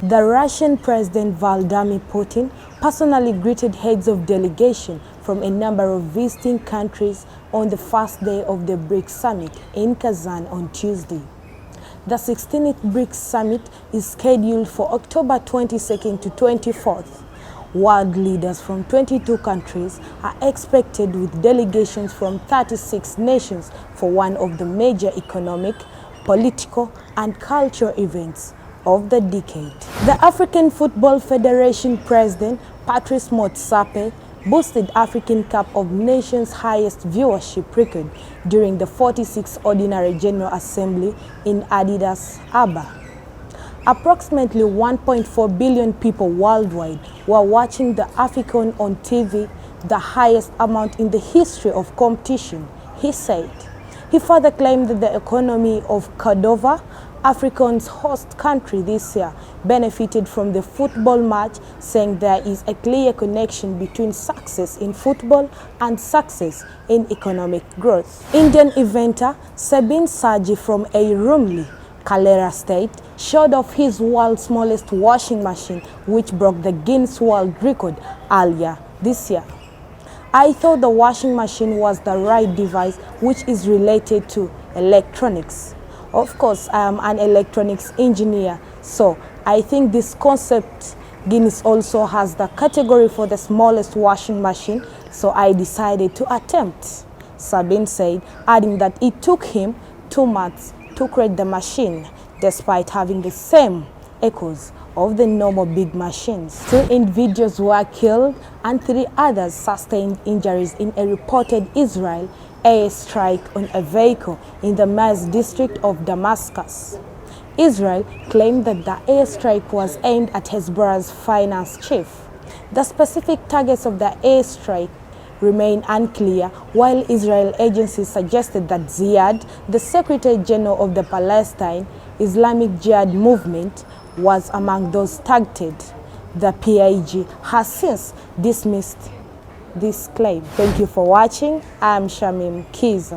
The Russian President Vladimir Putin personally greeted heads of delegation from a number of visiting countries on the first day of the BRICS summit in Kazan on Tuesday. The 16th BRICS summit is scheduled for October 22nd to 24th. World leaders from 22 countries are expected, with delegations from 36 nations for one of the major economic, political, and cultural events of the decade. The African Football Federation President, Patrice Motsepe, boosted African Cup of Nations' highest viewership record during the 46th Ordinary General Assembly in Addis Ababa. Approximately 1.4 billion people worldwide were watching the AFCON on TV, the highest amount in the history of competition, he said. He further claimed that the economy of Cordova, Africa's host country this year, benefited from the football match, saying there is a clear connection between success in football and success in economic growth. Indian eventer Sabin Saji from Airumli, Kalera State, showed off his world's smallest washing machine, which broke the Guinness World Record earlier this year. I thought the washing machine was the right device, which is related to electronics. Of course, I am an electronics engineer, so I think this concept Guinness also has the category for the smallest washing machine, so I decided to attempt, Sabin said, adding that it took him 2 months to create the machine, despite having the same echoes of the normal big machines. 2 individuals were killed and 3 others sustained injuries in a reported Israel airstrike on a vehicle in the Maz district of Damascus. Israel claimed that the airstrike was aimed at Hezbollah's finance chief. The specific targets of the airstrike remain unclear, while Israel agencies suggested that Ziad, the Secretary General of the Palestine Islamic Jihad movement, was among those targeted. The PIG has since dismissed this claim. Thank you for watching. I am Shamim Kiza.